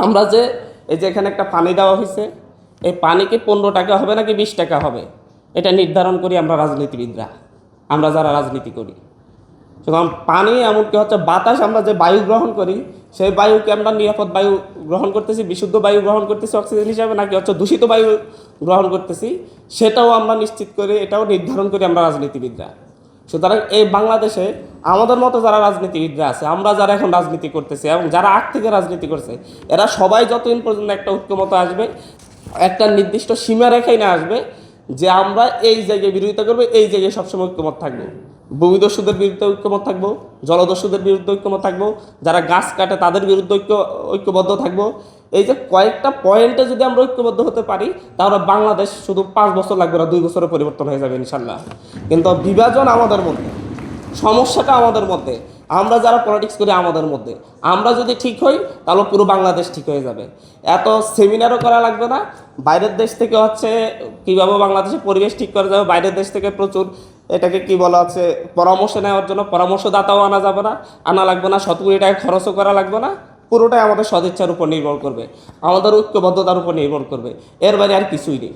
আমরা যে এই যে এখানে একটা পানি দেওয়া হয়েছে, এই পানি কি 15 টাকা হবে নাকি 20 টাকা হবে, এটা নির্ধারণ করি আমরা রাজনীতিবিদরা, আমরা যারা রাজনীতি করি। সুতরাং পানি এমনকি হচ্ছে বাতাস, আমরা যে বায়ু গ্রহণ করি সেই বায়ুকে আমরা নিরাপদ বায়ু গ্রহণ করতেছি, বিশুদ্ধ বায়ু গ্রহণ করতেছি অক্সিজেন হিসাবে, নাকি হচ্ছে দূষিত বায়ু গ্রহণ করতেছি, সেটাও আমরা নিশ্চিত করি, এটাও নির্ধারণ করি আমরা রাজনীতিবিদরা। সুতরাং এই বাংলাদেশে আমাদের মতো যারা রাজনীতিবিদরা আছে, আমরা যারা এখন রাজনীতি করতেছি এবং যারা আগ থেকে রাজনীতি করছে, এরা সবাই যতদিন পর্যন্ত একটা ঐক্যমত আসবে, একটা নির্দিষ্ট সীমা রেখাই না আসবে যে আমরা এই জায়গায় বিরোধিতা করবো, এই জায়গায় সবসময় ঐক্যমত থাকবো, ভূমিদস্যুদের বিরুদ্ধে ঐক্যমত থাকবো, জলদস্যুদের বিরুদ্ধে ঐক্যমত থাকবো, যারা গাছ কাটে তাদের বিরুদ্ধে ঐক্যবদ্ধ থাকবো। এই যে কয়েকটা পয়েন্টে যদি আমরা ঐক্যবদ্ধ হতে পারি, তাহলে বাংলাদেশ শুধু 5 বছর লাগবে না, 2 বছরে পরিবর্তন হয়ে যাবে ইনশাল্লাহ। কিন্তু বিভাজন আমাদের মধ্যে, সমস্যাটা আমাদের মধ্যে, আমরা যারা পলিটিক্স করি আমাদের মধ্যে। আমরা যদি ঠিক হই তাহলে পুরো বাংলাদেশ ঠিক হয়ে যাবে। এত সেমিনারও করা লাগবে না। বাইরের দেশ থেকে হচ্ছে কীভাবে বাংলাদেশের পরিবেশ ঠিক করা যাবে, বাইরের দেশ থেকে প্রচুর এটাকে কি বলা হচ্ছে পরামর্শ নেওয়ার জন্য পরামর্শদাতাও আনা যাবে না, আনা লাগবে না, শত কোটি টাকা খরচও করা লাগবে না। পুরোটাই আমাদের সদিচ্ছার উপর নির্ভর করবে, আমাদের ঐক্যবদ্ধতার উপর নির্ভর করবে, এর বাইরে আর কিছুই নেই।